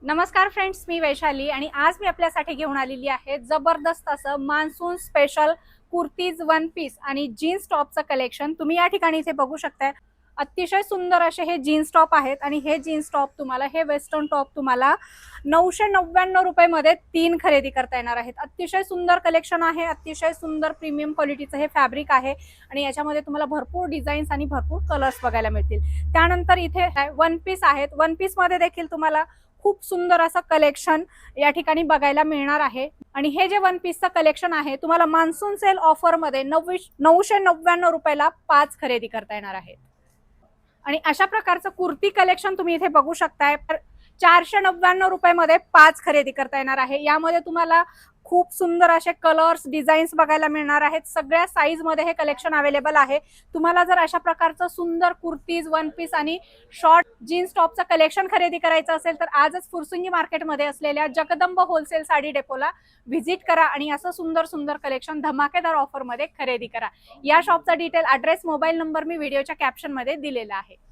नमस्कार फ्रेंड्स, मी वैशाली आणि आज मी आपल्यासाठी घेऊन आलेली आहे जबरदस्त असं monsoon special kurtis, one piece आणि जीन्स टॉपचं कलेक्शन. तुम्ही या ठिकाणी इथे बघू शकताय. अतिशय सुंदर असे हे जीन्स टॉप आहेत आणि हे जीन्स टॉप तुम्हाला, हे वेस्टर्न टॉप तुम्हाला 999 रुपये मध्ये 3 खरेदी करता येणार आहेत. अतिशय सुंदर कलेक्शन आहे, अतिशय सुंदर प्रीमियम क्वालिटीचं हे फॅब्रिक आहे आणि याच्यामध्ये तुम्हाला भरपूर डिझाईन्स आणि भरपूर कलर्स बघायला मिळतील. त्यानंतर इथे वन पीस आहेत. वन पीस मध्ये देखील तुम्हाला खूप सुंदर असं कलेक्शन या ठिकाणी बघायला मिळणार आहे आणि हे जे वन पीसचं कलेक्शन आहे तुम्हाला मान्सून सेल ऑफर मध्ये 999 रुपयाला 5 खरेदी करता येणार आहे. आणि अशा प्रकारचं कुर्ती कलेक्शन तुम्ही इथे बघू शकताय. 499 रुपये मध्ये 5 खरेदी करता येणार आहे. यामध्ये तुम्हाला खूप सुंदर असे कलर्स, डिझाईन्स बघायला मिळणार आहेत. सगळ्या साईज मध्ये हे कलेक्शन अवेलेबल आहे. तुम्हाला जर अशा प्रकारचं सुंदर कुर्तीज, वन पीस आणि शॉर्ट जीन्स टॉपचं कलेक्शन खरेदी करायचं असेल तर आजच फुरसुंगी मार्केटमध्ये असलेल्या जगदंब होलसेल साडी डेपोला व्हिजिट करा आणि असं सुंदर सुंदर कलेक्शन धमाकेदार ऑफर मध्ये खरेदी करा. या शॉपचा डिटेल, ॲड्रेस, मोबाईल नंबर मी व्हिडिओच्या कॅप्शन मध्ये दिलेला आहे.